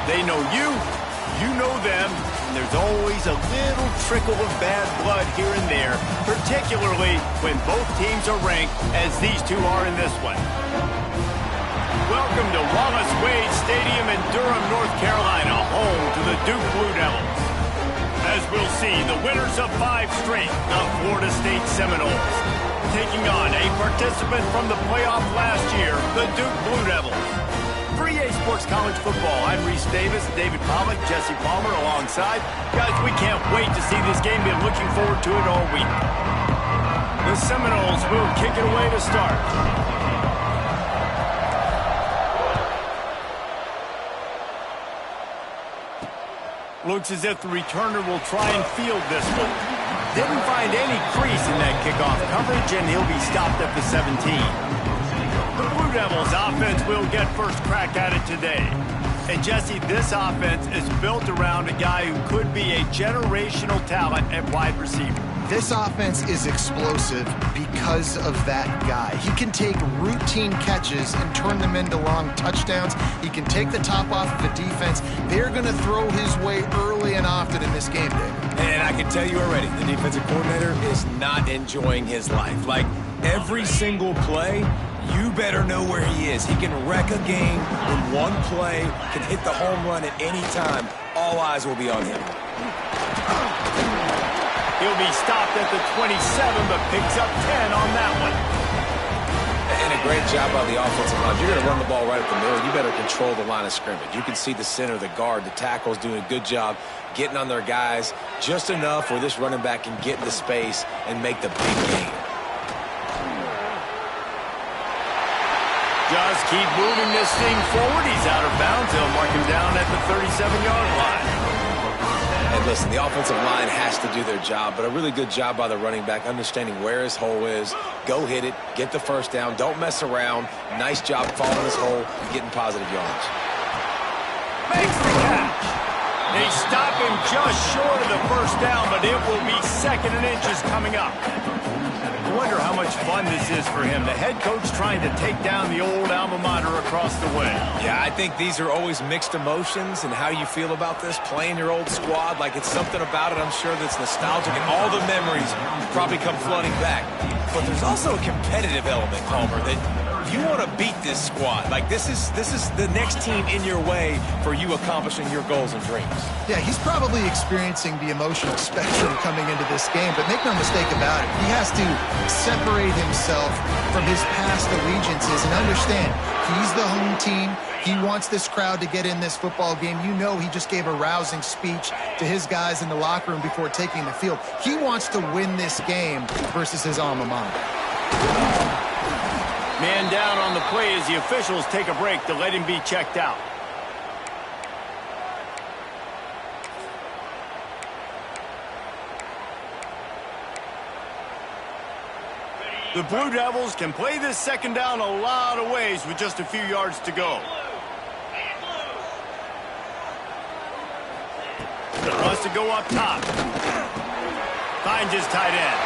They know you, you know them, and there's always a little trickle of bad blood here and there, particularly when both teams are ranked as these two are in this one. Welcome to Wallace Wade Stadium in Durham, North Carolina, home to the Duke Blue Devils. As we'll see, the winners of 5 straight, the Florida State Seminoles, taking on a participant from the playoff last year, the Duke Blue Devils. For EA Sports College Football, I'm Reese Davis, David Pollack, Jesse Palmer alongside. Guys, we can't wait to see this game. Been looking forward to it all week. The Seminoles will kick it away to start. Looks as if the returner will try and field this one. Didn't find any crease in that kickoff coverage, and he'll be stopped at the 17. The Blue Devils offense will get first crack at it today. And Jesse, this offense is built around a guy who could be a generational talent at wide receiver. This offense is explosive because of that guy. He can take routine catches and turn them into long touchdowns. He can take the top off of a defense. They're going to throw his way early and often in this game, David. And I can tell you already, the defensive coordinator is not enjoying his life. Like, every single play, you better know where he is. He can wreck a game in one play, can hit the home run at any time. All eyes will be on him. He'll be stopped at the 27, but picks up 10 on that one. And a great job by the offensive line. If you're going to run the ball right at the middle, you better control the line of scrimmage. You can see the center, the guard, the tackles doing a good job getting on their guys just enough where this running back can get into space and make the big game. Just keep moving this thing forward. He's out of bounds. They'll mark him down at the 37-yard line. And listen, the offensive line has to do their job, but a really good job by the running back understanding where his hole is. Go hit it, get the first down, don't mess around. Nice job following his hole and getting positive yards. Makes the catch. They stop him just short of the first down, but it will be second and inches coming up. I wonder how much fun this is for him. The head coach trying to take down the old alma mater across the way. Yeah, I think these are always mixed emotions and how you feel about this, playing your old squad. Like, it's something about it, I'm sure, that's nostalgic, and all the memories probably come flooding back. But there's also a competitive element, Palmer, that you want to beat this squad. Like, this is the next team in your way for you accomplishing your goals and dreams. Yeah, he's probably experiencing the emotional spectrum coming into this game, but make no mistake about it, he has to separate himself from his past allegiances and understand he's the home team. He wants this crowd to get in this football game. You know, he just gave a rousing speech to his guys in the locker room before taking the field. He wants to win this game versus his alma mater. Man down on the play as the officials take a break to let him be checked out. The Blue Devils can play this second down a lot of ways with just a few yards to go. Wants to go up top. Finds his tight end.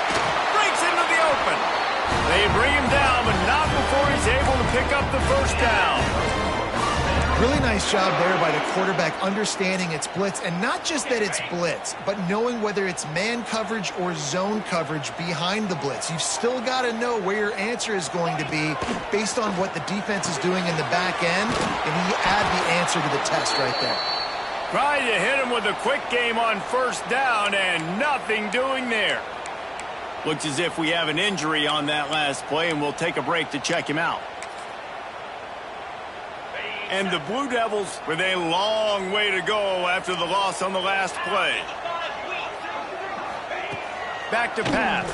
Breaks into the open. They bring him down, but not before he's able to pick up the first down. Really nice job there by the quarterback understanding it's blitz, and not just that it's blitz, but knowing whether it's man coverage or zone coverage behind the blitz. You've still got to know where your answer is going to be based on what the defense is doing in the back end, and you add the answer to the test right there. Trying to hit him with a quick game on first down, and nothing doing there. Looks as if we have an injury on that last play, and we'll take a break to check him out. And the Blue Devils with a long way to go after the loss on the last play. Back to pass.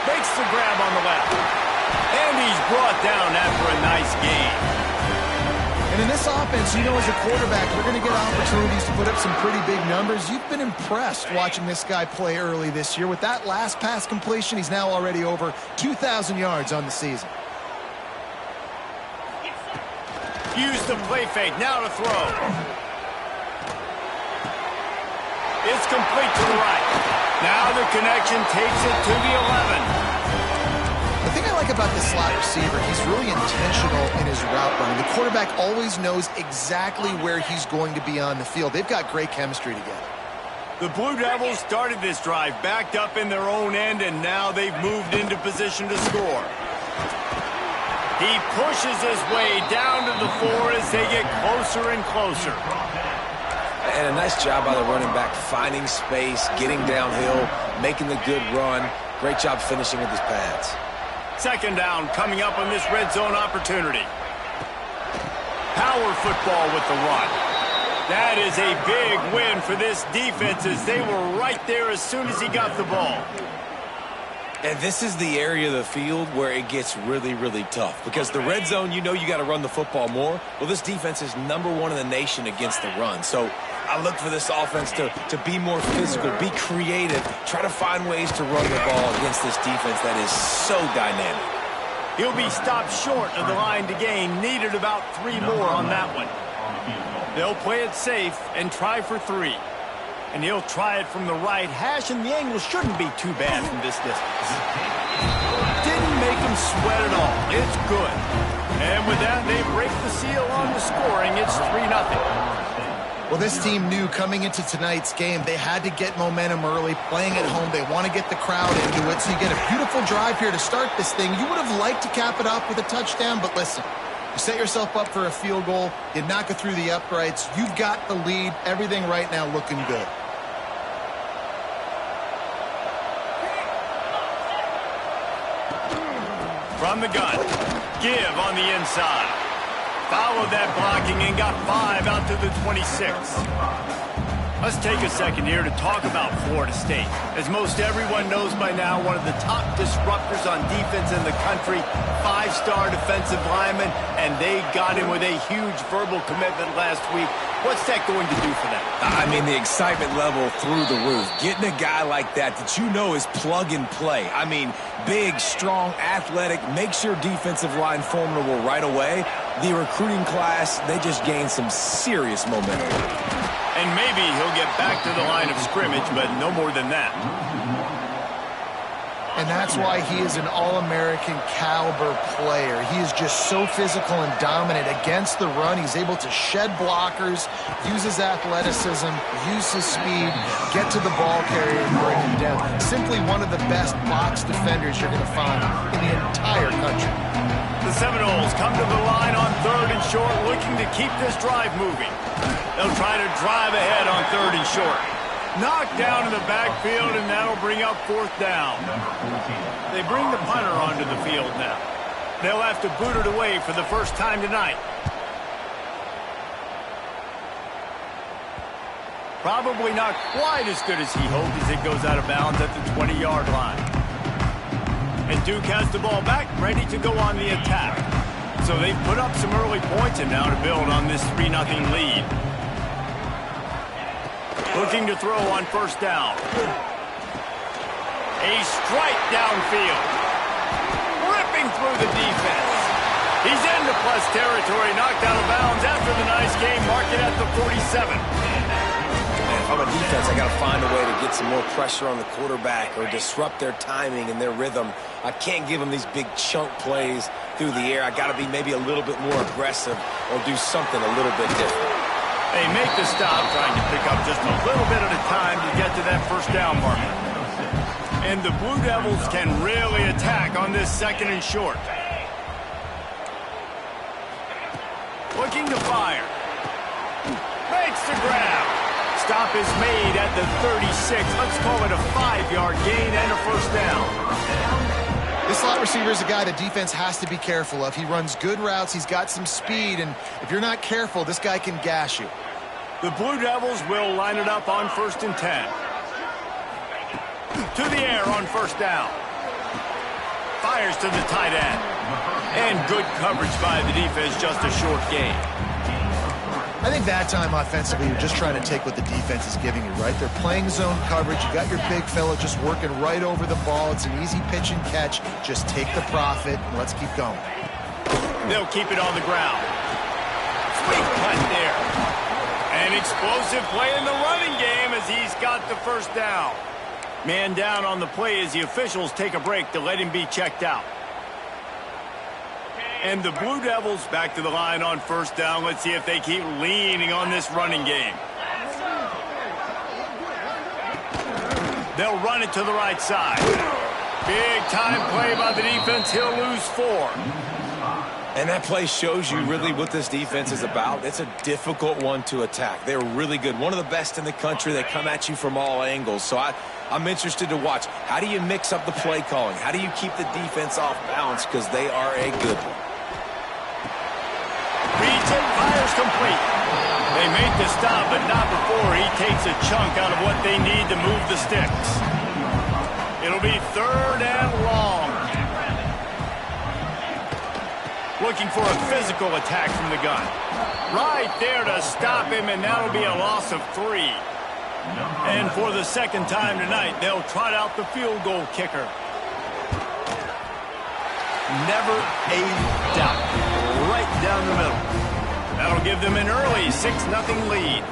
Makes the grab on the left. And he's brought down after a nice gain. And in this offense, you know, as a quarterback, you're going to get opportunities to put up some pretty big numbers. You've been impressed watching this guy play early this year. With that last pass completion, he's now already over 2,000 yards on the season. Use the play fake, now to throw. It's complete to the right. Now the connection takes it to the 11. The thing I like like about the slot receiver, he's really intentional in his route running. The quarterback always knows exactly where he's going to be on the field. They've got great chemistry together. The Blue Devils started this drive backed up in their own end, and now they've moved into position to score. He pushes his way down to the floor as they get closer and closer. And a nice job by the running back, finding space, getting downhill, making the good run. Great job finishing with his pads. Second down coming up on this red zone opportunity. Power football with the run. That is a big win for this defense as they were right there as soon as he got the ball. And this is the area of the field where it gets really, really tough. Because the red zone, you know you got to run the football more. Well, this defense is #1 in the nation against the run. So I look for this offense to be more physical, be creative, try to find ways to run the ball against this defense that is so dynamic. He'll be stopped short of the line to gain. Needed about 3 more on that one. They'll play it safe and try for 3. And he'll try it from the right hash, and the angle shouldn't be too bad from this distance. Didn't make him sweat at all. It's good. And with that, they break the seal on the scoring. It's 3-0. Well, this team knew coming into tonight's game they had to get momentum early, playing at home. They want to get the crowd into it, so you get a beautiful drive here to start this thing. You would have liked to cap it up with a touchdown, but listen, you set yourself up for a field goal, you knock it through the uprights, you've got the lead, everything right now looking good. From the gun, give on the inside. Followed that blocking and got 5 out to the 26. Let's take a second here to talk about Florida State. As most everyone knows by now, one of the top disruptors on defense in the country, 5-star defensive lineman, and they got him with a huge verbal commitment last week. What's that going to do for them? I mean, the excitement level through the roof. Getting a guy like that you know is plug and play. I mean, big, strong, athletic, makes your defensive line formidable right away. The recruiting class, they just gained some serious momentum. And maybe he'll get back to the line of scrimmage, but no more than that. And that's why he is an All-American caliber player. He is just so physical and dominant against the run. He's able to shed blockers, use his athleticism, use his speed, get to the ball carrier and bring him down. Simply one of the best box defenders you're going to find in the entire country. The Seminoles come to the line on 3rd and short, looking to keep this drive moving. They'll try to drive ahead on 3rd and short. Knocked down in the backfield, and that'll bring up 4th down. They bring the punter onto the field now. They'll have to boot it away for the first time tonight. Probably not quite as good as he hoped as it goes out of bounds at the 20-yard line. And Duke has the ball back, ready to go on the attack. So they've put up some early points and now to build on this 3-0 lead. Looking to throw on 1st down. A strike downfield. Ripping through the defense. He's into plus territory, knocked out of bounds after the nice game. Mark it at the 47. And if I'm a defense, I got to find a way to get some more pressure on the quarterback or disrupt their timing and their rhythm. I can't give them these big chunk plays through the air. I got to be maybe a little bit more aggressive or do something a little bit different. They make the stop, trying to pick up just a little bit at a time to get to that 1st down marker. And the Blue Devils can really attack on this 2nd and short. Looking to fire. Makes the grab. Stop is made at the 36. Let's call it a 5-yard gain and a 1st down. This slot receiver is a guy the defense has to be careful of. He runs good routes, he's got some speed, and if you're not careful, this guy can gash you. The Blue Devils will line it up on 1st and 10. To the air on 1st down. Fires to the tight end. And good coverage by the defense, just a short gain. I think that time offensively, you're just trying to take what the defense is giving you, right? They're playing zone coverage. You got your big fella just working right over the ball. It's an easy pitch and catch. Just take the profit and let's keep going. They'll keep it on the ground. Sweet cut there. An explosive play in the running game as he's got the 1st down. Man down on the play as the officials take a break to let him be checked out. And the Blue Devils back to the line on first down. Let's see if they keep leaning on this running game. They'll run it to the right side. Big time play by the defense. He'll lose 4. And that play shows you really what this defense is about. It's a difficult one to attack. They're really good. One of the best in the country. They come at you from all angles. So I'm interested to watch. How do you mix up the play calling? How do you keep the defense off balance? Because they are a good one. Reads it, fires complete. They make the stop, but not before he takes a chunk out of what they need to move the sticks. It'll be 3rd and long. Looking for a physical attack from the gun. Right there to stop him, and that'll be a loss of 3. And for the second time tonight, they'll trot out the field goal kicker. Never a doubt. Right down the middle. That'll give them an early 6-0 lead.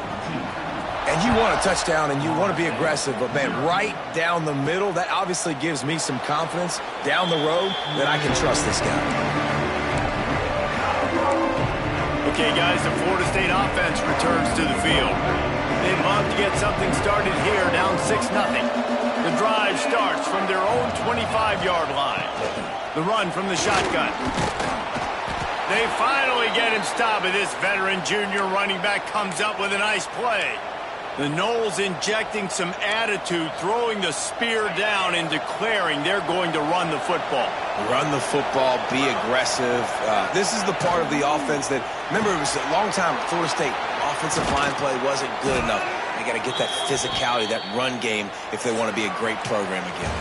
And you want a touchdown and you want to be aggressive, but man, right down the middle, that obviously gives me some confidence down the road that I can trust this guy. Okay, guys, the Florida State offense returns to the field. They'd love to get something started here, down 6-0. The drive starts from their own 25-yard line. The run from the shotgun. They finally get him stopped, and this veteran junior running back comes up with a nice play. The Noles injecting some attitude, throwing the spear down and declaring they're going to run the football. Run the football, be aggressive. This is the part of the offense that, remember, it was a long time, Florida State offensive line play wasn't good enough. They got to get that physicality, that run game, if they want to be a great program again.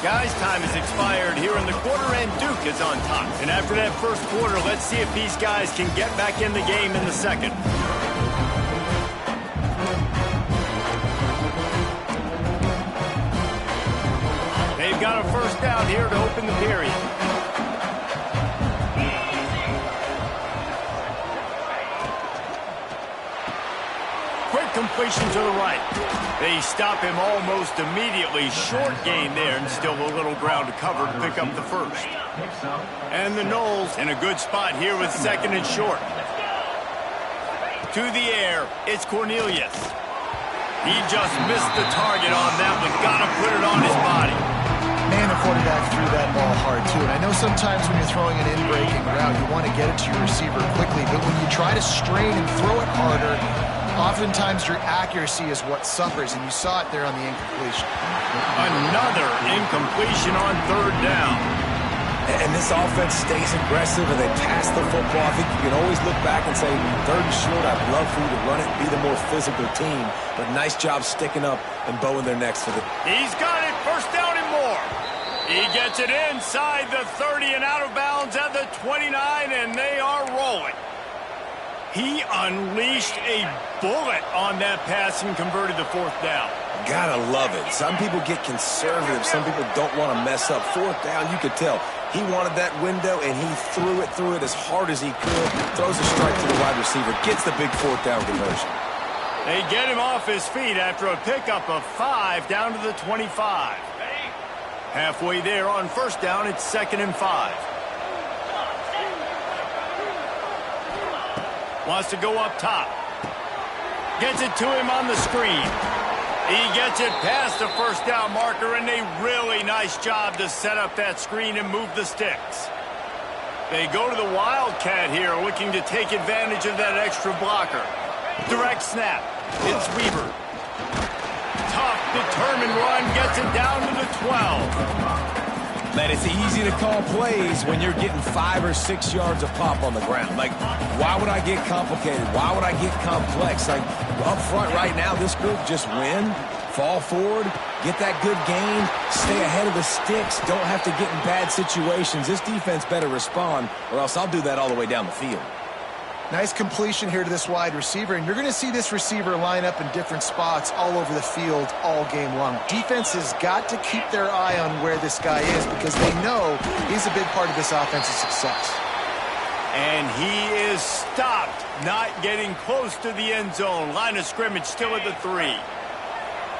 Guys, time has expired here in the quarter, and Duke is on top. And after that first quarter, let's see if these guys can get back in the game in the second. They've got a first down here to open the period. Quick completion to the right. They stop him almost immediately. Short gain there, and still a little ground to cover to pick up the first. And the Noles in a good spot here with 2nd and short. To the air, it's Cornelius. He just missed the target on that one. Got to put it on his body. Man, the quarterback threw that ball hard, too. And I know sometimes when you're throwing an in-breaking route, you want to get it to your receiver quickly. But when you try to strain and throw it harder, oftentimes your accuracy is what suffers, and you saw it there on the incompletion. Another incompletion on 3rd down. And this offense stays aggressive, and they pass the football. I think you can always look back and say, 3rd and short, I'd love for you to run it and be the more physical team. But nice job sticking up and bowing their necks for the... He's got it, 1st down and more. He gets it inside the 30 and out of bounds at the 29, and they are rolling. He unleashed a bullet on that pass and converted the 4th down. Gotta love it. Some people get conservative. Some people don't want to mess up. 4th down, you could tell. He wanted that window, and he threw it as hard as he could. Throws a strike to the wide receiver. Gets the big 4th down conversion. They get him off his feet after a pickup of 5 down to the 25. Halfway there on 1st down, it's 2nd and 5. Wants to go up top. Gets it to him on the screen. He gets it past the 1st down marker, and a really nice job to set up that screen and move the sticks. They go to the Wildcat here, looking to take advantage of that extra blocker. Direct snap. It's Weaver. Tough, determined run, gets it down to the 12. Man, it's easy to call plays when you're getting 5 or 6 yards of pop on the ground. Like, why would I get complicated? Why would I get complex? Like, up front right now, this group just win, fall forward, get that good gain, stay ahead of the sticks, don't have to get in bad situations. This defense better respond, or else I'll do that all the way down the field. Nice completion here to this wide receiver, and you're going to see this receiver line up in different spots all over the field all game long. Defense has got to keep their eye on where this guy is because they know he's a big part of this offense's success. And he is stopped, not getting close to the end zone. Line of scrimmage still at the 3.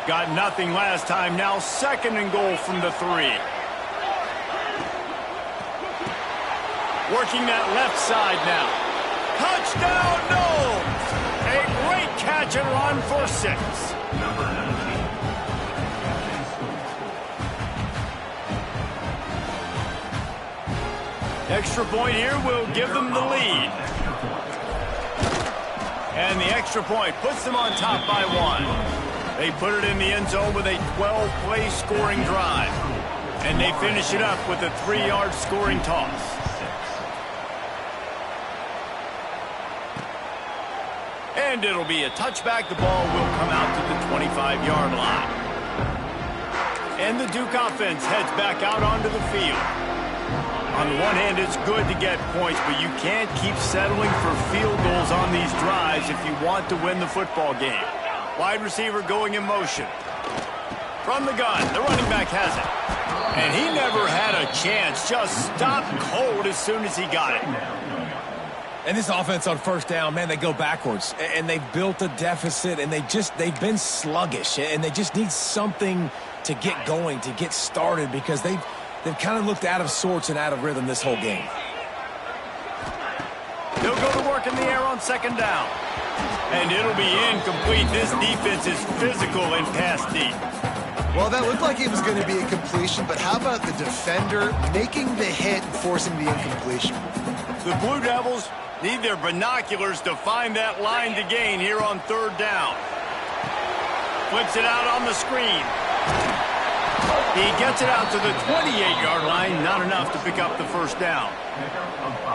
Got nothing last time, now 2nd and goal from the 3. Working that left side now. Touchdown, Knowles! A great catch and run for 6. Extra point here will give them the lead. And the extra point puts them on top by 1. They put it in the end zone with a 12-play scoring drive. And they finish it up with a 3-yard scoring toss. And it'll be a touchback. The ball will come out to the 25-yard line. And the Duke offense heads back out onto the field. On the one hand, it's good to get points, but you can't keep settling for field goals on these drives if you want to win the football game. Wide receiver going in motion. From the gun, the running back has it. And he never had a chance, just stopped cold as soon as he got it. And this offense on first down, man, they go backwards. And they've built a deficit, and they've been sluggish. And they just need something to get going, to get started, because they've kind of looked out of sorts and out of rhythm this whole game. They'll go to work in the air on second down. And it'll be incomplete. This defense is physical and pass deep. Well, that looked like it was going to be a completion, but how about the defender making the hit and forcing the incompletion? The Blue Devils need their binoculars to find that line to gain here on third down. Flips it out on the screen. He gets it out to the 28-yard line, not enough to pick up the first down.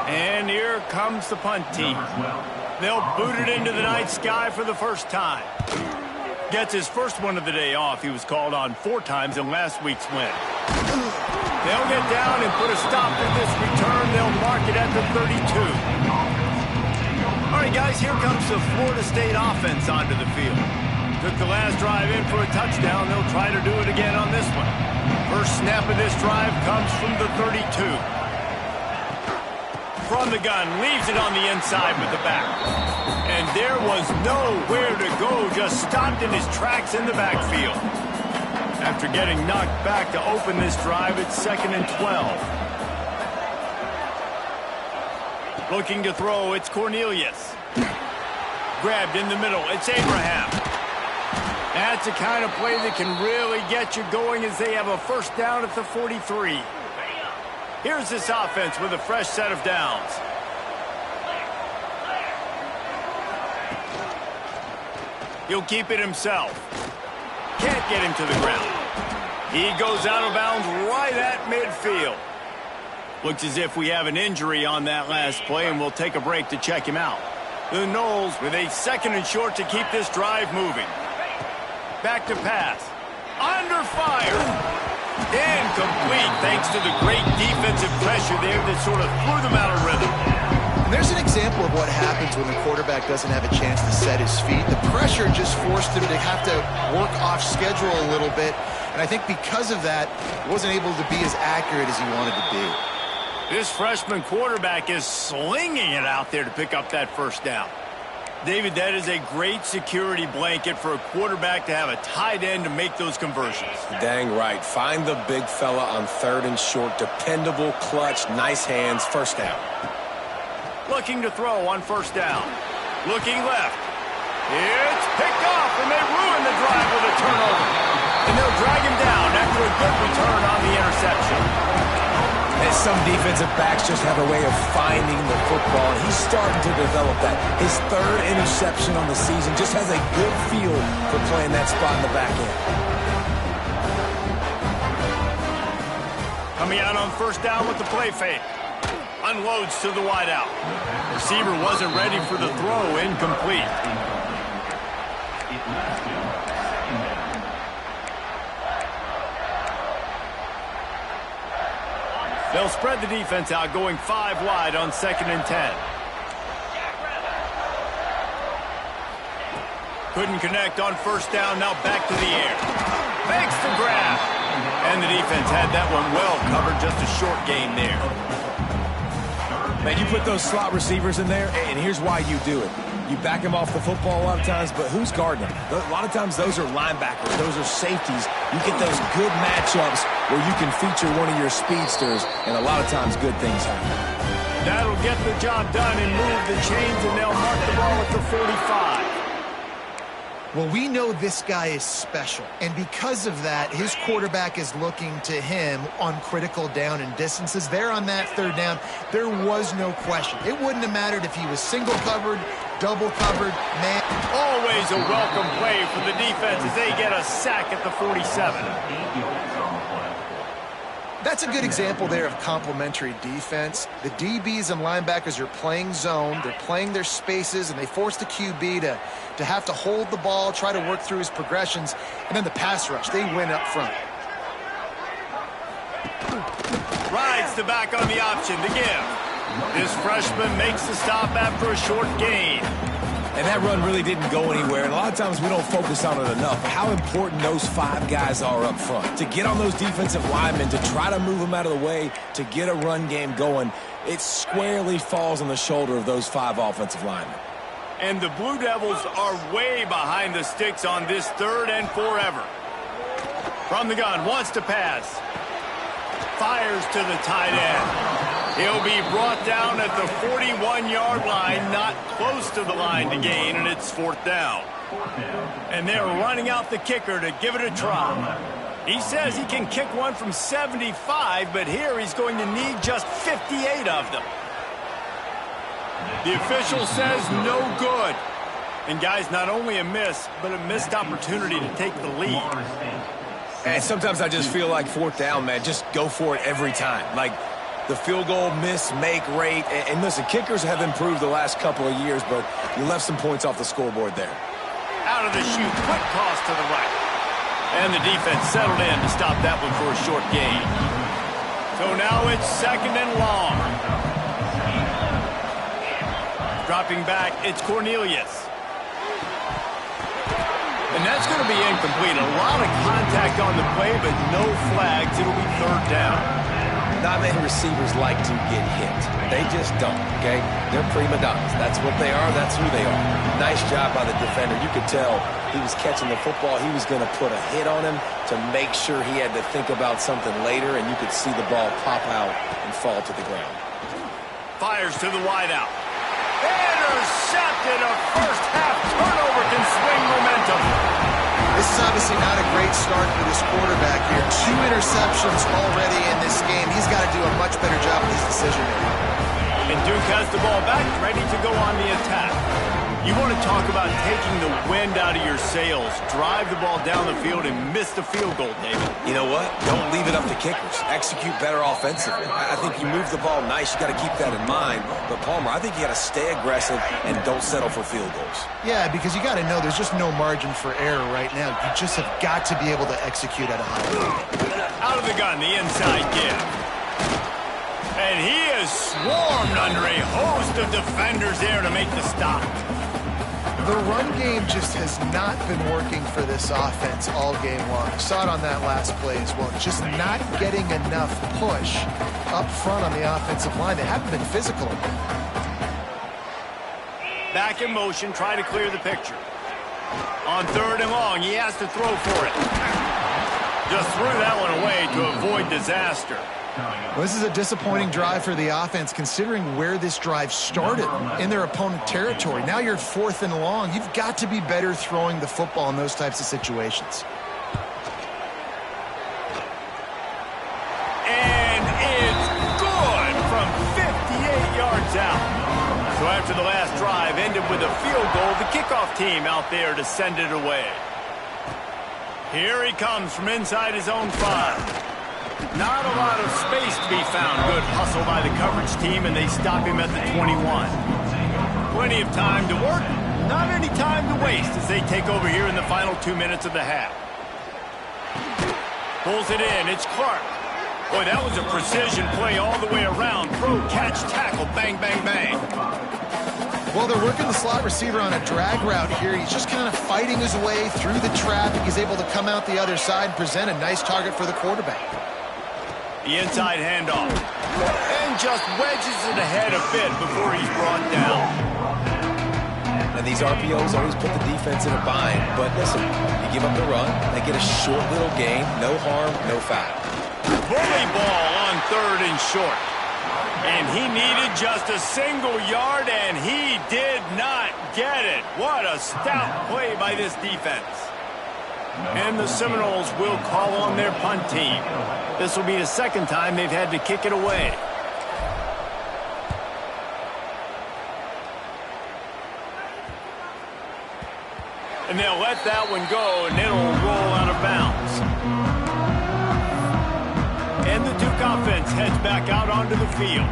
And here comes the punt team. They'll boot it into the night sky for the first time. Gets his first one of the day off. He was called on 4 times in last week's win. They'll get down and put a stop to this return. They'll mark it at the 32. All right, guys, here comes the Florida State offense onto the field. Took the last drive in for a touchdown. They'll try to do it again on this one. First snap of this drive comes from the 32. From the gun, leaves it on the inside with the back. And there was nowhere to go, just stopped in his tracks in the backfield. After getting knocked back to open this drive, it's 2nd and 12. Looking to throw, it's Cornelius. Grabbed in the middle, it's Abraham. That's the kind of play that can really get you going as they have a first down at the 43. Here's this offense with a fresh set of downs. He'll keep it himself. Can't get him to the ground. He goes out of bounds right at midfield. Looks as if we have an injury on that last play, and we'll take a break to check him out. The Noles with a 2nd and short to keep this drive moving. Back to pass. Under fire. Incomplete thanks to the great defensive pressure there that sort of threw them out of rhythm. And there's an example of what happens when the quarterback doesn't have a chance to set his feet. The pressure just forced him to have to work off schedule a little bit. And I think because of that, he wasn't able to be as accurate as he wanted to be. This freshman quarterback is slinging it out there to pick up that first down. David, that is a great security blanket for a quarterback to have a tight end to make those conversions. Dang right. Find the big fella on 3rd and short. Dependable, clutch, nice hands, first down. Looking to throw on first down. Looking left. It's picked off, and they ruin the drive with a turnover. And they'll drag him down after a good return on the interception. And some defensive backs just have a way of finding the football, and he's starting to develop that. His 3rd interception on the season just has a good feel for playing that spot in the back end. Coming out on first down with the play fake. Unloads to the wideout. Receiver wasn't ready for the throw, incomplete. They'll spread the defense out, going 5 wide on 2nd and 10. Couldn't connect on first down, now back to the air. Makes the grab. And the defense had that one well covered, just a short gain there. Man, you put those slot receivers in there, and here's why you do it. You back them off the football a lot of times, but who's guarding them? A lot of times those are linebackers. Those are safeties. You get those good matchups where you can feature one of your speedsters, and a lot of times good things happen. That'll get the job done and move the chains, and they'll mark the ball at the 45. Well, we know this guy is special, and because of that, his quarterback is looking to him on critical down and distances. There on that third down, there was no question. It wouldn't have mattered if he was single covered, double covered, man. Always a welcome play for the defense as they get a sack at the 47. That's a good example there of complementary defense. The DBs and linebackers are playing zone, they're playing their spaces, and they force the QB to have to hold the ball, try to work through his progressions, and then the pass rush, they win up front. Rides the back on the option to give. This freshman makes the stop after a short gain. And that run really didn't go anywhere. And a lot of times we don't focus on it enough, how important those 5 guys are up front. To get on those defensive linemen, to try to move them out of the way, to get a run game going, it squarely falls on the shoulder of those 5 offensive linemen. And the Blue Devils are way behind the sticks on this 3rd and forever. From the gun, wants to pass. Fires to the tight end. He'll be brought down at the 41-yard line, not close to the line to gain, and it's 4th down. And they're running out the kicker to give it a try. He says he can kick one from 75, but here he's going to need just 58 of them. The official says no good. And guys, not only a miss, but a missed opportunity to take the lead. And sometimes I just feel like 4th down, man, just go for it every time. Like, the field goal miss-make rate. And listen, kickers have improved the last couple of years, but you left some points off the scoreboard there. Out of the chute, quick toss to the right. And the defense settled in to stop that one for a short gain. So now it's 2nd and long. Dropping back, it's Cornelius. And that's going to be incomplete. A lot of contact on the play, but no flags. It'll be 3rd down. Not many receivers like to get hit. They just don't, okay? They're prima donnas. That's what they are. That's who they are. Nice job by the defender. You could tell he was catching the football. He was going to put a hit on him to make sure he had to think about something later, and you could see the ball pop out and fall to the ground. Fires to the wideout. Intercepted. A first-half turnover can swing momentum. This is obviously not a great start for this quarterback here. 2 interceptions already in this game. He's got to do a much better job with his decision-making. And Duke has the ball back, ready to go on the attack. You want to talk about taking the wind out of your sails. Drive the ball down the field and miss the field goal, David. You know what? Don't leave it up to kickers. Execute better offensively. I think you move the ball nice. You got to keep that in mind. But, Palmer, I think you got to stay aggressive and don't settle for field goals. Yeah, because you got to know there's just no margin for error right now. You just have got to be able to execute at a high level. Out of the gun, the inside give. And he is swarmed under a host of defenders there to make the stop. The run game just has not been working for this offense all game long. You saw it on that last play as well. Just not getting enough push up front on the offensive line. They haven't been physical enough. Back in motion, try to clear the picture. On 3rd and long, he has to throw for it. Just threw that one away to avoid disaster. Well, this is a disappointing drive for the offense considering where this drive started in their opponent territory. Now you're 4th and long. You've got to be better throwing the football in those types of situations. And it's good from 58 yards out. So after the last drive ended with a field goal, the kickoff team out there to send it away. Here he comes from inside his own 5. Not a lot of space to be found. Good hustle by the coverage team, and they stop him at the 21. Plenty of time to work, not any time to waste as they take over here in the final 2 minutes of the half. Pulls it in. It's Clark. Boy, that was a precision play all the way around. Throw, catch, tackle, bang, bang, bang. Well, they're working the slot receiver on a drag route here. He's just kind of fighting his way through the traffic. He's able to come out the other side and present a nice target for the quarterback. The inside handoff. And just wedges it ahead a bit before he's brought down. And these RPOs always put the defense in a bind. But listen, you give up the run, they get a short little gain, no harm, no foul. Bully ball on 3rd and short. And he needed just a single yard, and he did not get it. What a stout play by this defense. And the Seminoles will call on their punt team. This will be the second time they've had to kick it away. And they'll let that one go, and it'll roll out of bounds. And the Duke offense heads back out onto the field.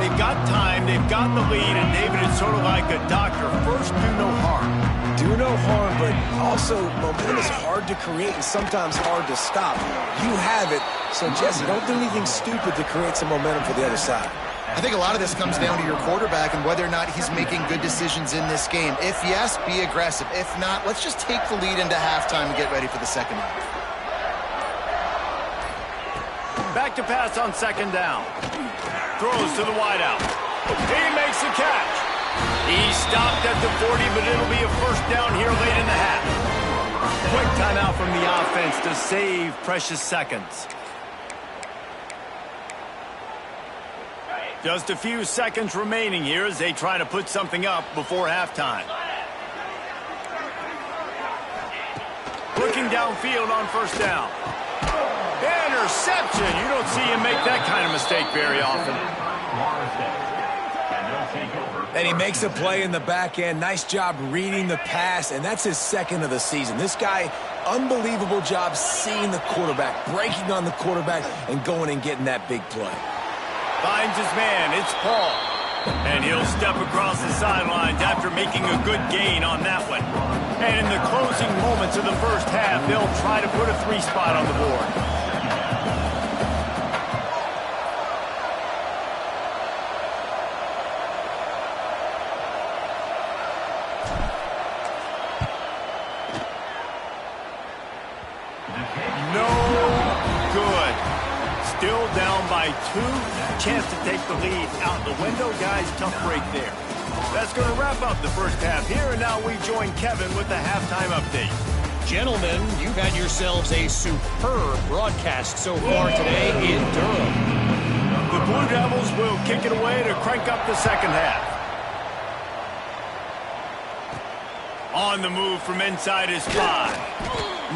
They've got time, they've got the lead, and David, it's sort of like a doctor. First, do no harm. Do no harm, but also momentum is hard to create and sometimes hard to stop. You have it, so Jesse, don't do anything stupid to create some momentum for the other side. I think a lot of this comes down to your quarterback and whether or not he's making good decisions in this game. If yes, be aggressive. If not, let's just take the lead into halftime and get ready for the second half. Back to pass on second down. Throws to the wideout. He makes the catch. He stopped at the 40, but it'll be a first down here late in the half. Quick timeout from the offense to save precious seconds. Just a few seconds remaining here as they try to put something up before halftime. Looking downfield on first down. Interception. You don't see him make that kind of mistake very often. And he makes a play in the back end. Nice job reading the pass, and that's his second of the season. This guy, unbelievable job seeing the quarterback, breaking on the quarterback, and going and getting that big play. Finds his man. It's Paul. And he'll step across the sidelines after making a good gain on that one. And in the closing moments of the first half, they'll try to put a 3 spot on the board. Still down by 2. Chance to take the lead out the window. Guys, tough break there. That's going to wrap up the first half here, and now we join Kevin with the halftime update. Gentlemen, you've had yourselves a superb broadcast so far today in Durham. The Blue Devils will kick it away to crank up the second half. On the move from inside his 5.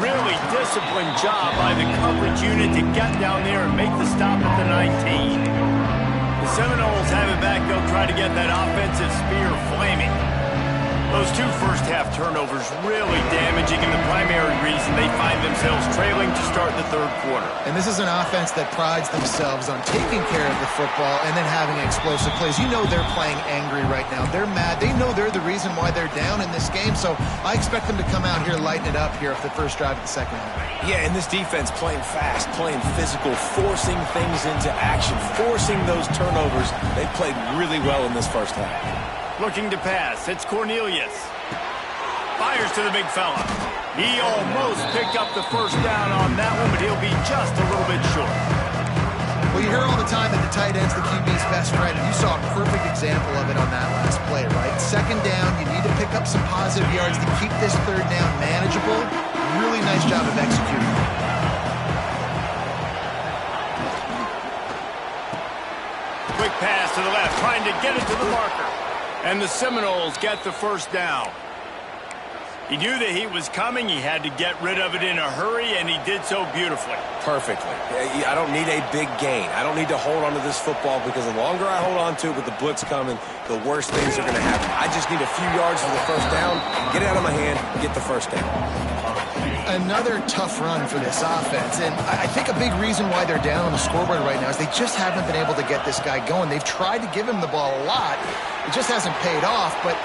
Really disciplined job by the coverage unit to get down there and make the stop at the 19. The Seminoles have it back. They'll try to get that offensive spear flaming. Those 2 first-half turnovers really damaging, and the primary reason they find themselves trailing to start the third quarter. And this is an offense that prides themselves on taking care of the football and then having explosive plays. You know they're playing angry right now. They're mad. They know they're the reason why they're down in this game, so I expect them to come out here, lighten it up here for the first drive of the second half. Yeah, and this defense playing fast, playing physical, forcing things into action, forcing those turnovers. They played really well in this first half. Looking to pass. It's Cornelius. Fires to the big fella. He almost picked up the first down on that one, but he'll be just a little bit short. Well, you hear all the time that the tight end's the QB's best friend. You saw a perfect example of it on that last play, right? Second down, you need to pick up some positive yards to keep this third down manageable. Really nice job of executing. Quick pass to the left, trying to get it to the marker. And the Seminoles get the first down. He knew the heat was coming. He had to get rid of it in a hurry, and he did so beautifully. Perfectly. I don't need a big gain. I don't need to hold on to this football because the longer I hold on to it with the blitz coming, the worse things are going to happen. I just need a few yards for the first down, get it out of my hand, get the first down. Another tough run for this offense, and I think a big reason why they're down on the scoreboard right now is they just haven't been able to get this guy going. They've tried to give him the ball a lot. It just hasn't paid off, but...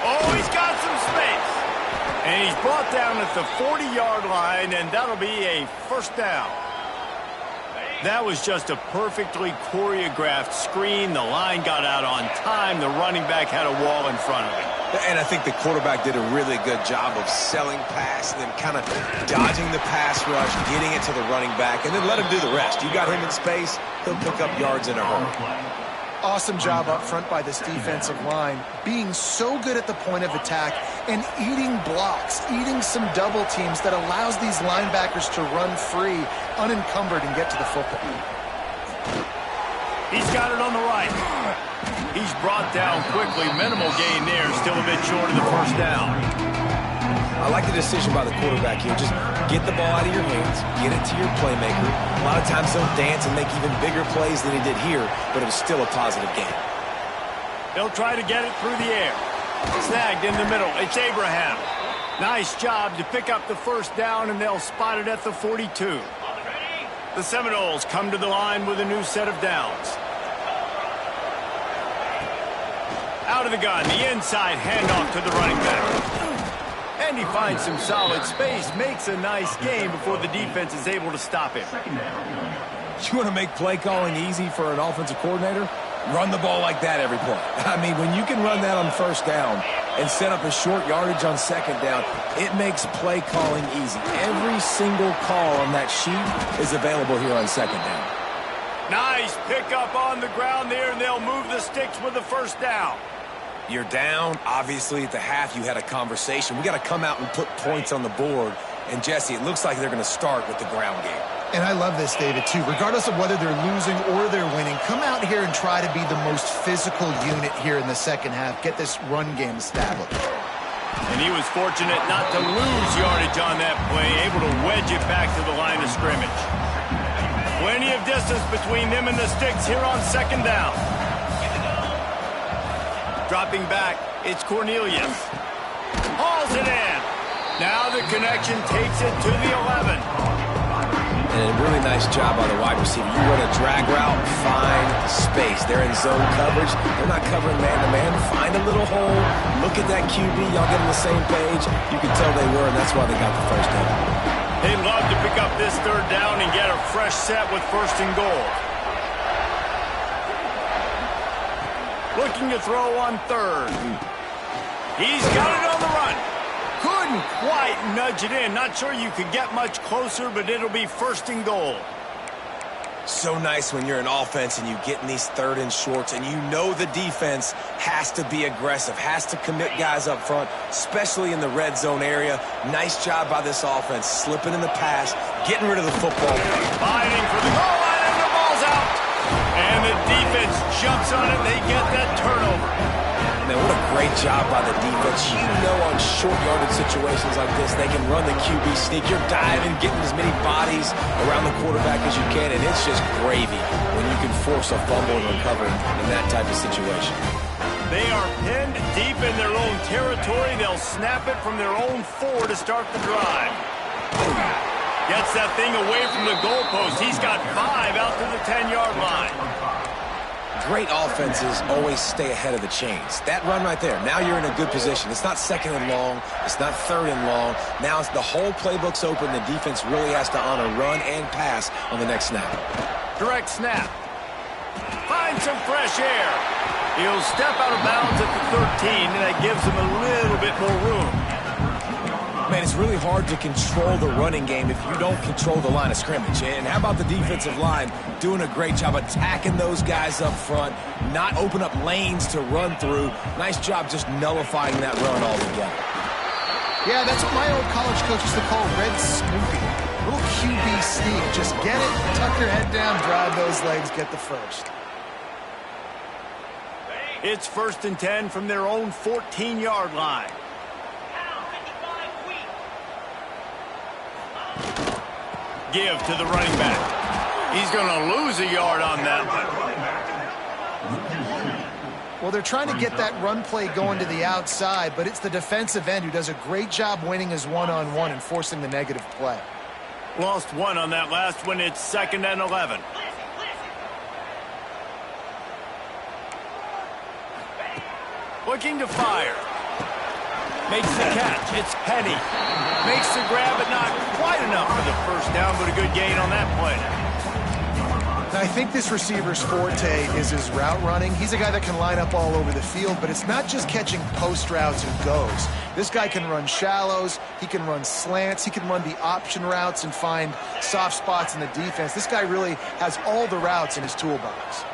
Oh, he's got some space. And he's brought down at the 40-yard line, and that'll be a first down. That was just a perfectly choreographed screen. The line got out on time. The running back had a wall in front of him. And I think the quarterback did a really good job of selling pass and then kind of dodging the pass rush, getting it to the running back, and then let him do the rest. You got him in space, he'll pick up yards in a hurry. Awesome job up front by this defensive line, being so good at the point of attack and eating blocks, eating some double teams that allows these linebackers to run free, unencumbered, and get to the football. He's got it on the right. He's brought down quickly. Minimal gain there. Still a bit short of the first down. I like the decision by the quarterback here. Just get the ball out of your hands, get it to your playmaker. A lot of times they'll dance and make even bigger plays than he did here, but it was still a positive game. They'll try to get it through the air. Snagged in the middle. It's Abraham. Nice job to pick up the first down, and they'll spot it at the 42. The Seminoles come to the line with a new set of downs. Out of the gun, the inside handoff to the running back. And he finds some solid space, makes a nice gain before the defense is able to stop him. You want to make play calling easy for an offensive coordinator? Run the ball like that every play. I mean, when you can run that on first down and set up a short yardage on second down, it makes play calling easy. Every single call on that sheet is available here on second down. Nice pickup on the ground there, and they'll move the sticks with the first down. You're down. Obviously, at the half, you had a conversation. We got to come out and put points on the board. And, Jesse, it looks like they're going to start with the ground game. And I love this, David, too. Regardless of whether they're losing or they're winning, come out here and try to be the most physical unit here in the second half. Get this run game established. And he was fortunate not to lose yardage on that play, able to wedge it back to the line of scrimmage. Plenty of distance between them and the sticks here on second down. Dropping back, it's Cornelius. Hauls it in. Now the connection takes it to the 11. And a really nice job by the wide receiver. You run a drag route, find space. They're in zone coverage. They're not covering man-to-man. Find a little hole. Look at that QB. Y'all get on the same page. You can tell they were, and that's why they got the first down. They love to pick up this third down and get a fresh set with first and goal. Looking to throw on third. He's got it on the run. Couldn't quite nudge it in. Not sure you could get much closer, but it'll be first and goal. So nice when you're an offense and you get in these third and shorts and you know the defense has to be aggressive, has to commit guys up front, especially in the red zone area. Nice job by this offense, slipping in the pass, getting rid of the football. Fighting for the goal line, and the ball's out. And the defense jumps on it. They get that turnover. Man, what a great job by the defense. You know on short yardage situations like this, they can run the QB sneak. You're diving, getting as many bodies around the quarterback as you can, and it's just gravy when you can force a fumble and recover in that type of situation. They are pinned deep in their own territory. They'll snap it from their own 4 to start the drive. Gets that thing away from the goalpost. He's got 5 out to the 10-yard line. Great offenses always stay ahead of the chains. That run right there, now you're in a good position. It's not second and long. It's not third and long. Now it's the whole playbook's open. The defense really has to honor run and pass on the next snap. Direct snap. Find some fresh air. He'll step out of bounds at the 13, and that gives him a little bit more room. Man, it's really hard to control the running game if you don't control the line of scrimmage. And how about the defensive line doing a great job attacking those guys up front, not open up lanes to run through. Nice job just nullifying that run altogether. Yeah, that's what my old college coach used to call red snooping. Little QB sneak. Just get it, tuck your head down, drive those legs, get the first. It's first and 10 from their own 14-yard line. Give to the running back. He's going to lose a yard on that one. Well, they're trying to get that run play going to the outside, but it's the defensive end who does a great job winning his one-on-one and forcing the negative play. Lost 1 on that last one. It's second and 11. Looking to fire. Makes the catch. It's Penny. Makes the grab, but not quite enough for the first down, but a good gain on that play. Now, I think this receiver's forte is his route running. He's a guy that can line up all over the field, but it's not just catching post routes and goes. This guy can run shallows. He can run slants. He can run the option routes and find soft spots in the defense. This guy really has all the routes in his toolbox.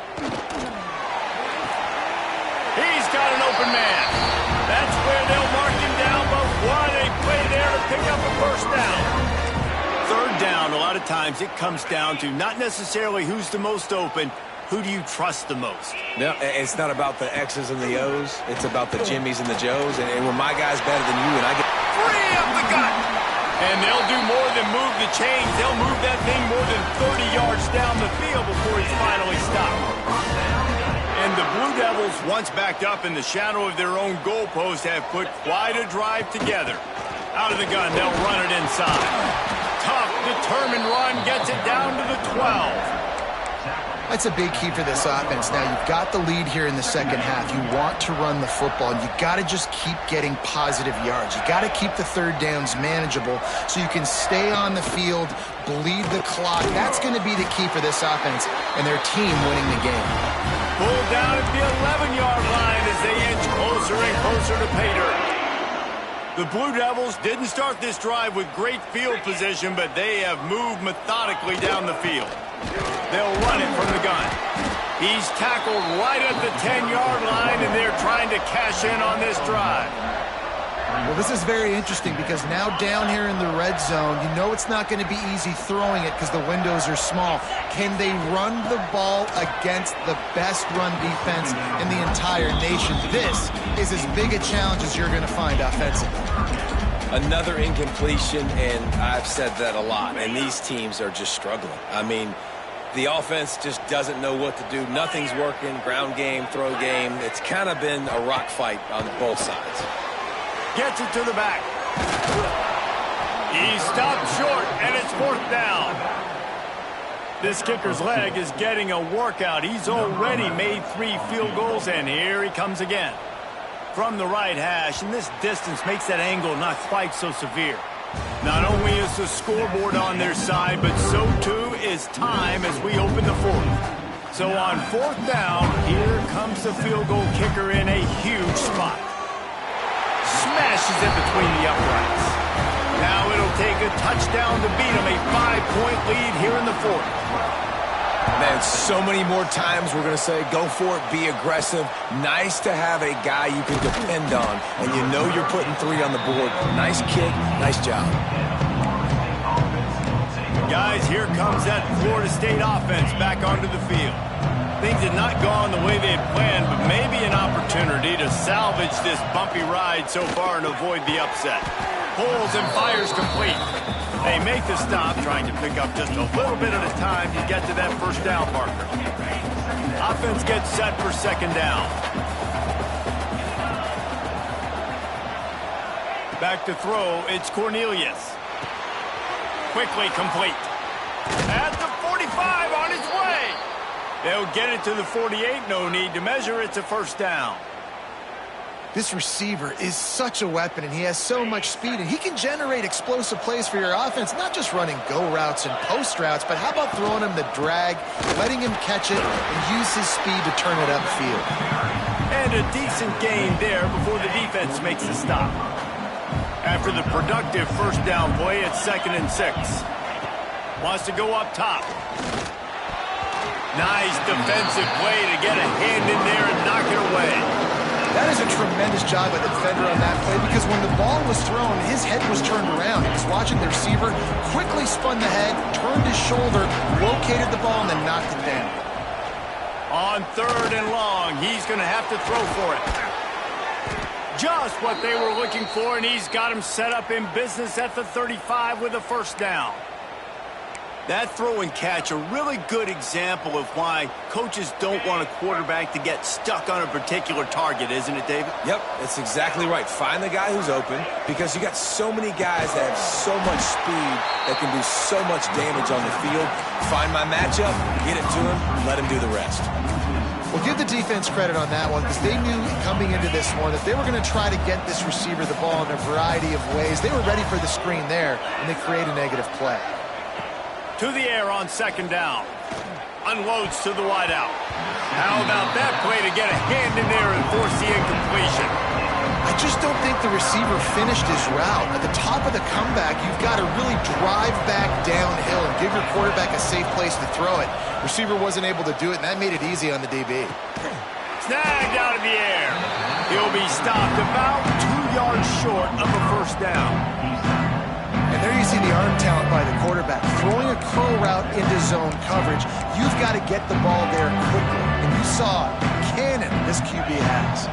He's got an open man. That's where they'll mark him down, but what a play there to pick up a first down. Third down, a lot of times it comes down to not necessarily who's the most open, who do you trust the most? No, it's not about the X's and the O's. It's about the Jimmies and the Joes. And when my guy's better than you and I get... Free up the gut! And they'll do more than move the chains. They'll move that thing more than 30 yards down the field before he's finally stopped. And the Blue Devils, once backed up in the shadow of their own goalpost, have put quite a drive together. Out of the gun, they'll run it inside. Tough, determined run, gets it down to the 12. That's a big key for this offense. Now, you've got the lead here in the second half. You want to run the football, and you got to just keep getting positive yards. You got to keep the third downs manageable so you can stay on the field, bleed the clock. That's going to be the key for this offense and their team winning the game. Pulled down at the 11-yard line as they inch closer and closer to pay dirt. The Blue Devils didn't start this drive with great field position, but they have moved methodically down the field. They'll run it from the gun. He's tackled right at the 10-yard line, and they're trying to cash in on this drive. Well, this is very interesting because now down here in the red zone, you know it's not going to be easy throwing it because the windows are small. Can they run the ball against the best run defense in the entire nation? This is as big a challenge as you're going to find offensively. Another incompletion, and I've said that a lot, and these teams are just struggling. I mean, the offense just doesn't know what to do. Nothing's working, ground game, throw game. It's kind of been a rock fight on both sides. Gets it to the back. He stopped short, and it's 4th down. This kicker's leg is getting a workout. He's already made 3 field goals, and here he comes again. From the right hash, and this distance makes that angle not quite so severe. Not only is the scoreboard on their side, but so too is time as we open the 4th. So on 4th down, here comes the field goal kicker in a huge spot. Smashes it between the uprights. Now it'll take a touchdown to beat him, a 5-point lead here in the 4th. Man, so many more times we're going to say, go for it, be aggressive. Nice to have a guy you can depend on, and you know you're putting 3 on the board. Nice kick, nice job. Guys, here comes that Florida State offense back onto the field. Things had not gone the way they had planned, but maybe an opportunity to salvage this bumpy ride so far and avoid the upset. Pulls and fires complete. They make the stop, trying to pick up just a little bit at a time to get to that first down marker. Offense gets set for 2nd down. Back to throw, it's Cornelius. Quickly complete. At the 45, on its way. They'll get it to the 48, no need to measure, it's a 1st down. This receiver is such a weapon, and he has so much speed, and he can generate explosive plays for your offense, not just running go routes and post routes, but how about throwing him the drag, letting him catch it, and use his speed to turn it upfield. And a decent gain there before the defense makes the stop. After the productive 1st down play, it's 2nd and 6. Wants to go up top. Nice defensive play to get a hand in there and knock it away. That is a tremendous job by the defender on that play because when the ball was thrown, his head was turned around. He was watching the receiver, quickly spun the head, turned his shoulder, located the ball, and then knocked it down. On 3rd and long, he's going to have to throw for it. Just what they were looking for, and he's got him set up in business at the 35 with a 1st down. That throw and catch, a really good example of why coaches don't want a quarterback to get stuck on a particular target, isn't it, David? Yep, that's exactly right. Find the guy who's open because you got so many guys that have so much speed that can do so much damage on the field. Find my matchup, get it to him, let him do the rest. Well, give the defense credit on that one because they knew coming into this one that they were going to try to get this receiver the ball in a variety of ways. They were ready for the screen there, and they create a negative play. To the air on 2nd down. Unloads to the wideout. How about that play to get a hand in there and force the incompletion? I just don't think the receiver finished his route. At the top of the comeback, you've got to really drive back downhill and give your quarterback a safe place to throw it. Receiver wasn't able to do it, and that made it easy on the DB. Snagged out of the air. He'll be stopped about 2 yards short of a 1st down. And there you see the arm talent by the quarterback. Throwing a curl route into zone coverage, you've got to get the ball there quickly. And you saw the cannon this QB has.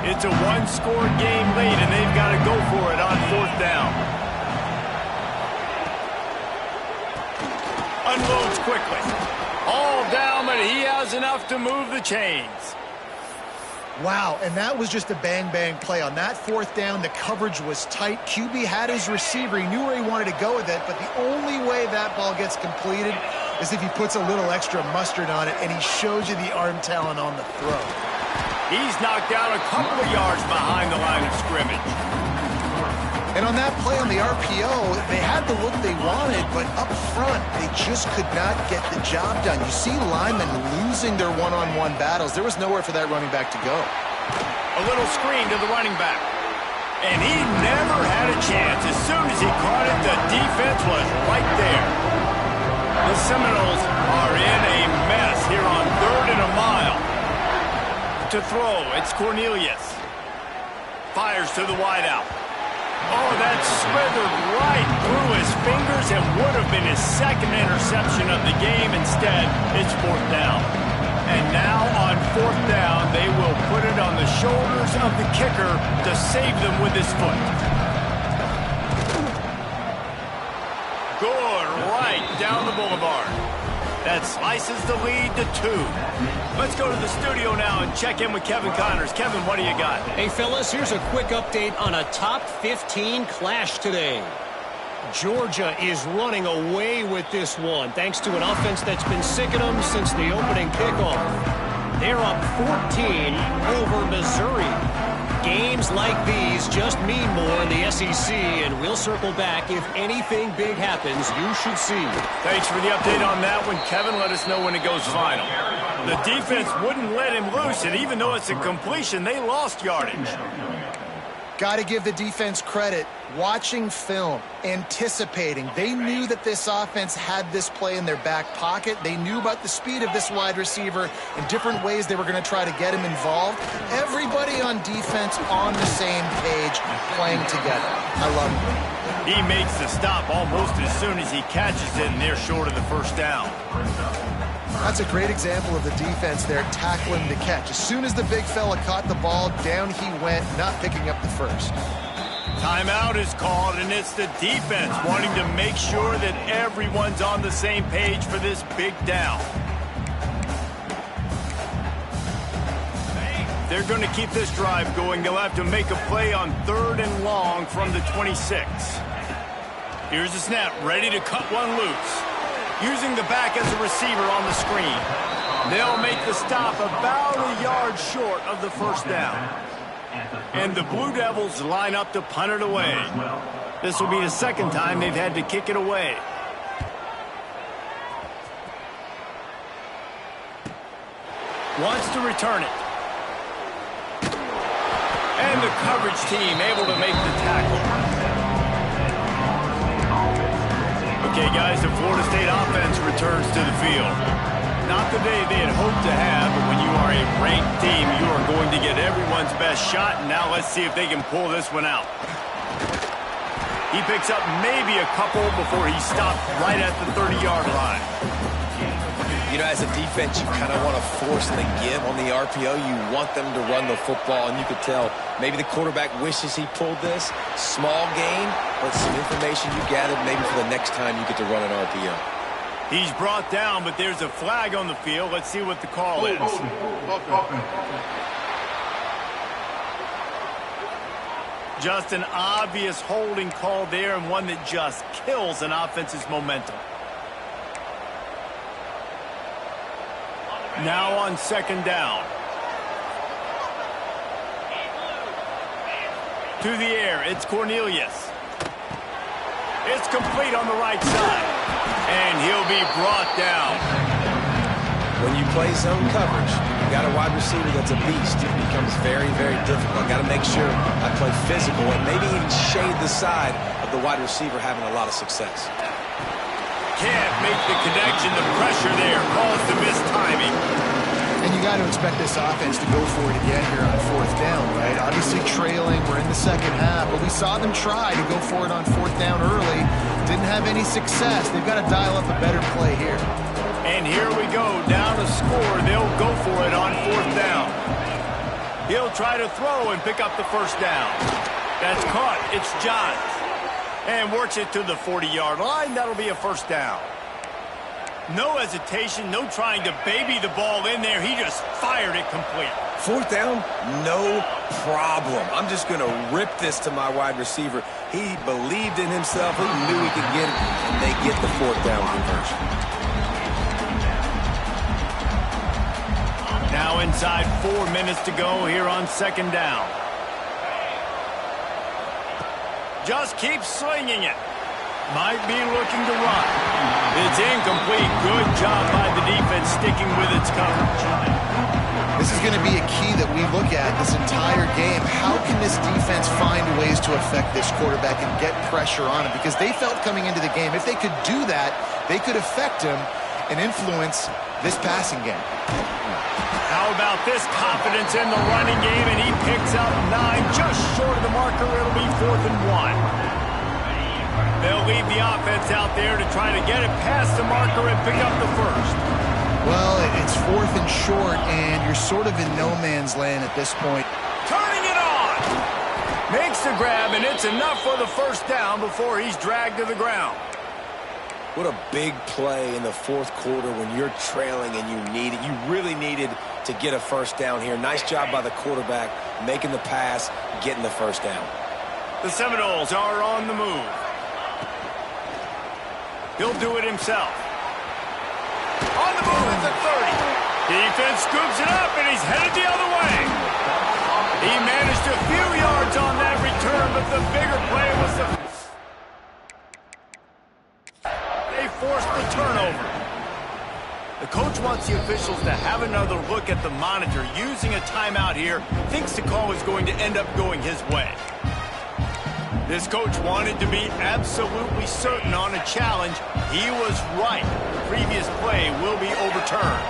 It's a one-score game late, and they've got to go for it on 4th down. Unloads quickly. All down, but he has enough to move the chains. Wow, and that was just a bang-bang play. On that 4th down, the coverage was tight. QB had his receiver. He knew where he wanted to go with it, but the only way that ball gets completed is if he puts a little extra mustard on it, and he shows you the arm talent on the throw. He's knocked down a couple of yards behind the line of scrimmage. And on that play on the RPO, they had the look they wanted, but up front, they just could not get the job done. You see linemen losing their one-on-one battles. There was nowhere for that running back to go. A little screen to the running back. And he never had a chance. As soon as he caught it, the defense was right there. The Seminoles are in a mess here on 3rd and a mile. To throw, it's Cornelius. Fires to the wideout. Oh, that slithered right through his fingers and would have been his 2nd interception of the game. Instead, it's 4th down. And now on 4th down, they will put it on the shoulders of the kicker to save them with his foot. Good, right down the boulevard. That slices the lead to 2. Let's go to the studio now and check in with Kevin Connors. Kevin, what do you got? Hey, fellas, here's a quick update on a top 15 clash today. Georgia is running away with this one, thanks to an offense that's been sicking them since the opening kickoff. They're up 14 over Missouri. Games like these just mean more in the SEC, and we'll circle back. If anything big happens, you should see. Thanks for the update on that one, Kevin. Let us know when it goes final. The defense wouldn't let him loose, and even though it's a completion, they lost yardage. Got to give the defense credit. Watching film, anticipating. They knew that this offense had this play in their back pocket. They knew about the speed of this wide receiver and different ways they were going to try to get him involved. Everybody on defense on the same page, playing together. I love it. He makes the stop almost as soon as he catches it, and they're short of the 1st down. That's a great example of the defense there tackling the catch. As soon as the big fella caught the ball, down he went, not picking up the first. Timeout is called, and it's the defense wanting to make sure that everyone's on the same page for this big down. They're going to keep this drive going. They'll have to make a play on 3rd and long from the 26. Here's the snap, ready to cut one loose. Using the back as a receiver on the screen. They'll make the stop about a yard short of the 1st down. And the Blue Devils line up to punt it away. This will be the 2nd time they've had to kick it away. Wants to return it. And the coverage team able to make the tackle. Okay, guys, the Florida State offense returns to the field. Not the day they had hoped to have, but when you are a ranked team, you are going to get everyone's best shot. And now let's see if they can pull this one out. He picks up maybe a couple before he stopped right at the 30-yard line. You know, as a defense, you kind of want to force the give on the RPO. You want them to run the football, and you could tell maybe the quarterback wishes he pulled this. Small gain, but some information you gathered maybe for the next time you get to run an RPO. He's brought down, but there's a flag on the field. Let's see what the call is. Just an obvious holding call there, and one that just kills an offense's momentum. Now on 2nd down. To the air, it's Cornelius. It's complete on the right side. And he'll be brought down. When you play zone coverage, you got a wide receiver that's a beast. It becomes very, very difficult. I got to make sure I play physical and maybe even shade the side of the wide receiver having a lot of success. Can't make the connection. The pressure there caused the missed timing. And you got to expect this offense to go for it again here on 4th down, right? Obviously trailing. We're in the 2nd half, but we saw them try to go for it on 4th down early. Didn't have any success. They've got to dial up a better play here. And here we go, down a score. They'll go for it on 4th down. He'll try to throw and pick up the 1st down. That's caught. It's Johns. And works it to the 40-yard line. That'll be a 1st down. No hesitation, no trying to baby the ball in there. He just fired it complete. 4th down, no problem. I'm just going to rip this to my wide receiver. He believed in himself. He knew he could get it, and they get the 4th down conversion. Now inside 4 minutes to go here on 2nd down. Just keeps slinging it. Might be looking to run. It's incomplete. Good job by the defense sticking with its coverage. This is going to be a key that we look at this entire game. How can this defense find ways to affect this quarterback and get pressure on him? Because they felt coming into the game, if they could do that, they could affect him and influence this passing game. How about this confidence in the running game, and he picks up 9, just short of the marker. It'll be 4th and 1. They'll leave the offense out there to try to get it past the marker and pick up the 1st. Well, it's 4th and short, and you're sort of in no man's land at this point. Turning it on! Makes the grab, and it's enough for the 1st down before he's dragged to the ground. What a big play in the 4th quarter when you're trailing and you need it. You really needed to get a 1st down here. Nice job by the quarterback, making the pass, getting the 1st down. The Seminoles are on the move. He'll do it himself. On the move at the 30. Defense scoops it up, and he's headed the other way. He managed a few yards on that return, but the bigger play was they forced the turnover. The coach wants the officials to have another look at the monitor. Using a timeout here, thinks the call is going to end up going his way. This coach wanted to be absolutely certain on a challenge. He was right. The previous play will be overturned.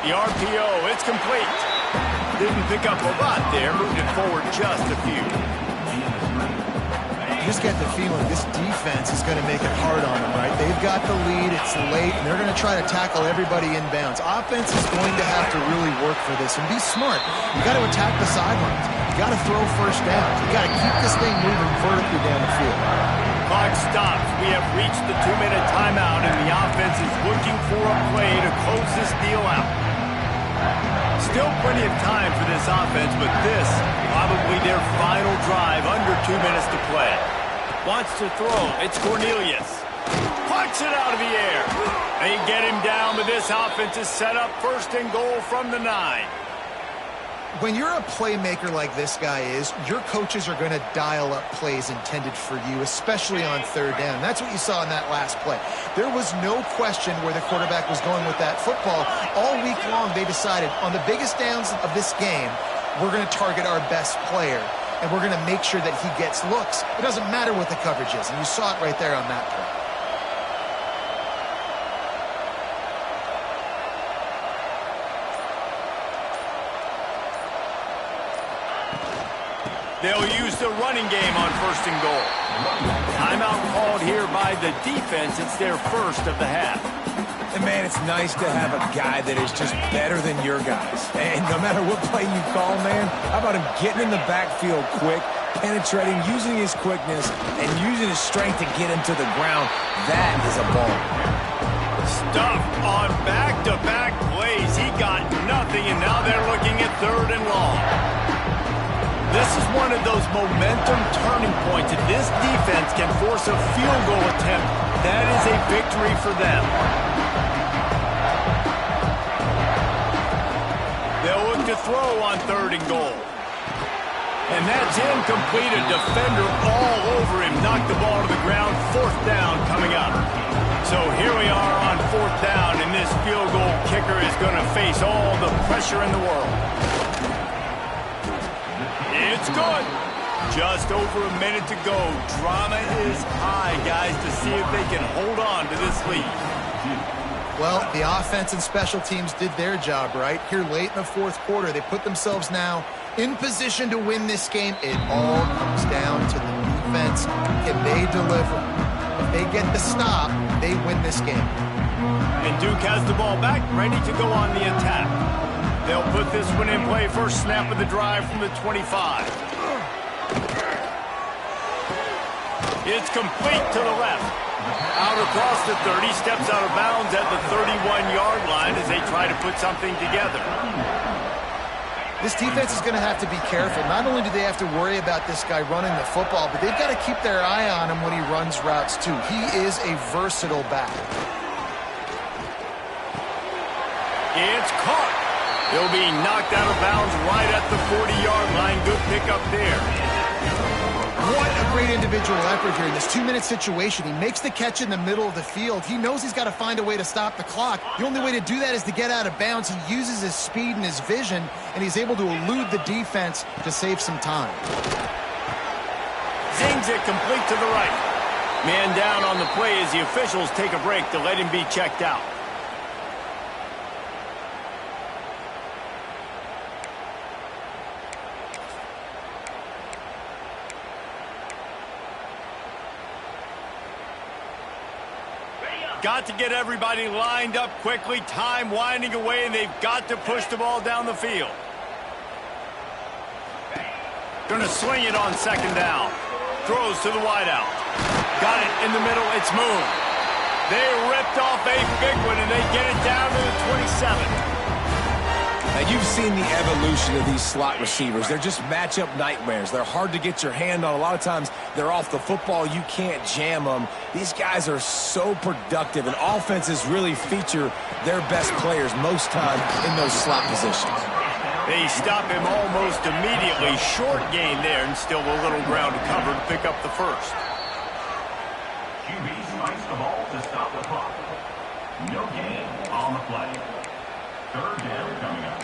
The RPO, it's complete. Didn't pick up a lot there, moved it forward just a few. You just get the feeling this defense is going to make it hard on them, right? They've got the lead, it's late, and they're going to try to tackle everybody inbounds. Offense is going to have to really work for this and be smart. You got to attack the sidelines. You got to throw 1st down. You got to keep this thing moving vertically down the field. Clock stops. We have reached the 2-minute timeout, and the offense is looking for a play to close this deal out. Still plenty of time for this offense, but this probably their final drive, under 2 minutes to play. Wants to throw. It's Cornelius. Punts it out of the air. They get him down, but this offense is set up 1st and goal from the 9. When you're a playmaker like this guy is, your coaches are going to dial up plays intended for you, especially on 3rd down. That's what you saw in that last play. There was no question where the quarterback was going with that football. All week long, they decided on the biggest downs of this game, we're going to target our best player, and we're going to make sure that he gets looks. It doesn't matter what the coverage is, and you saw it right there on that play. They'll use the running game on 1st and goal. Timeout called here by the defense. It's their 1st of the half. And, man, it's nice to have a guy that is just better than your guys. And no matter what play you call, man, how about him getting in the backfield quick, penetrating, using his quickness, and using his strength to get him to the ground. That is a ball. Stuffed on back-to-back plays. He got nothing, and now they're looking at 3rd and long. This is one of those momentum turning points. If this defense can force a field goal attempt, that is a victory for them. They'll look to throw on 3rd and goal. And that's incomplete. A defender all over him. Knocked the ball to the ground. 4th down coming up. So here we are on 4th down, and this field goal kicker is going to face all the pressure in the world. It's good. Just over a minute to go. Drama is high, guys, to see if they can hold on to this lead. Well, the offense and special teams did their job, right? Here late in the 4th quarter, they put themselves now in position to win this game. It all comes down to the defense. Can they deliver? If they get the stop, they win this game. And Duke has the ball back, ready to go on the attack. They'll put this one in play, first snap of the drive from the 25. It's complete to the left. Out across the 30, steps out of bounds at the 31-yard line as they try to put something together. This defense is going to have to be careful. Not only do they have to worry about this guy running the football, but they've got to keep their eye on him when he runs routes too. He is a versatile back. It's caught. He'll be knocked out of bounds right at the 40-yard line. Good pickup there. What a great individual effort here in this 2-minute situation. He makes the catch in the middle of the field. He knows he's got to find a way to stop the clock. The only way to do that is to get out of bounds. He uses his speed and his vision, and he's able to elude the defense to save some time. Zings it complete to the right. Man down on the play as the officials take a break to let him be checked out. Got to get everybody lined up quickly. Time winding away, and they've got to push the ball down the field. Going to swing it on second down. Throws to the wideout. Got it in the middle. It's Moon. They ripped off a big one, and they get it down to the 27. Now, you've seen the evolution of these slot receivers. They're just matchup nightmares. They're hard to get your hand on. A lot of times, they're off the football. You can't jam them. These guys are so productive, and offenses really feature their best players most time in those slot positions. They stop him almost immediately. Short gain there, and still a little ground to cover to pick up the first. QB strikes the ball to stop the clock. No gain on the play. Third down coming up.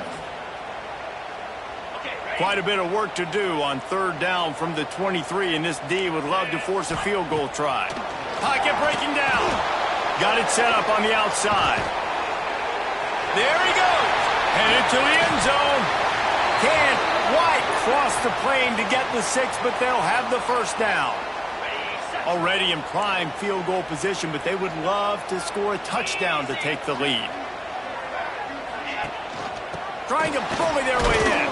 Quite a bit of work to do on third down from the 23, and this D would love to force a field goal try. Pocket breaking down. Got it set up on the outside. There he goes. Headed to the end zone. Can't quite cross the plane to get the 6, but they'll have the first down. Already in prime field goal position, but they would love to score a touchdown to take the lead. Trying to bully their way in.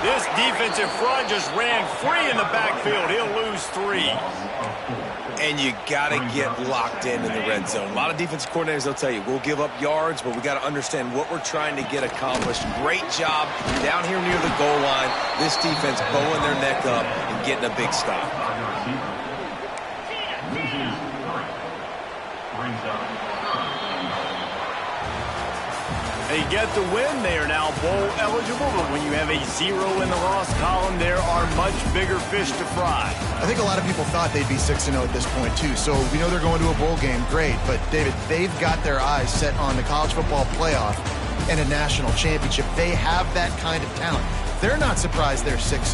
This defensive front just ran free in the backfield. He'll lose 3. And you got to get locked in the red zone. A lot of defensive coordinators, they'll tell you, we'll give up yards, but we got to understand what we're trying to get accomplished. Great job down here near the goal line. This defense bowing their neck up and getting a big stop. They get the win. They are now bowl eligible, but when you have a 0 in the loss column, there are much bigger fish to fry. I think a lot of people thought they'd be 6-0 at this point, too. So we know they're going to a bowl game. Great. But, David, they've got their eyes set on the college football playoff and a national championship. They have that kind of talent. They're not surprised they're 6-0.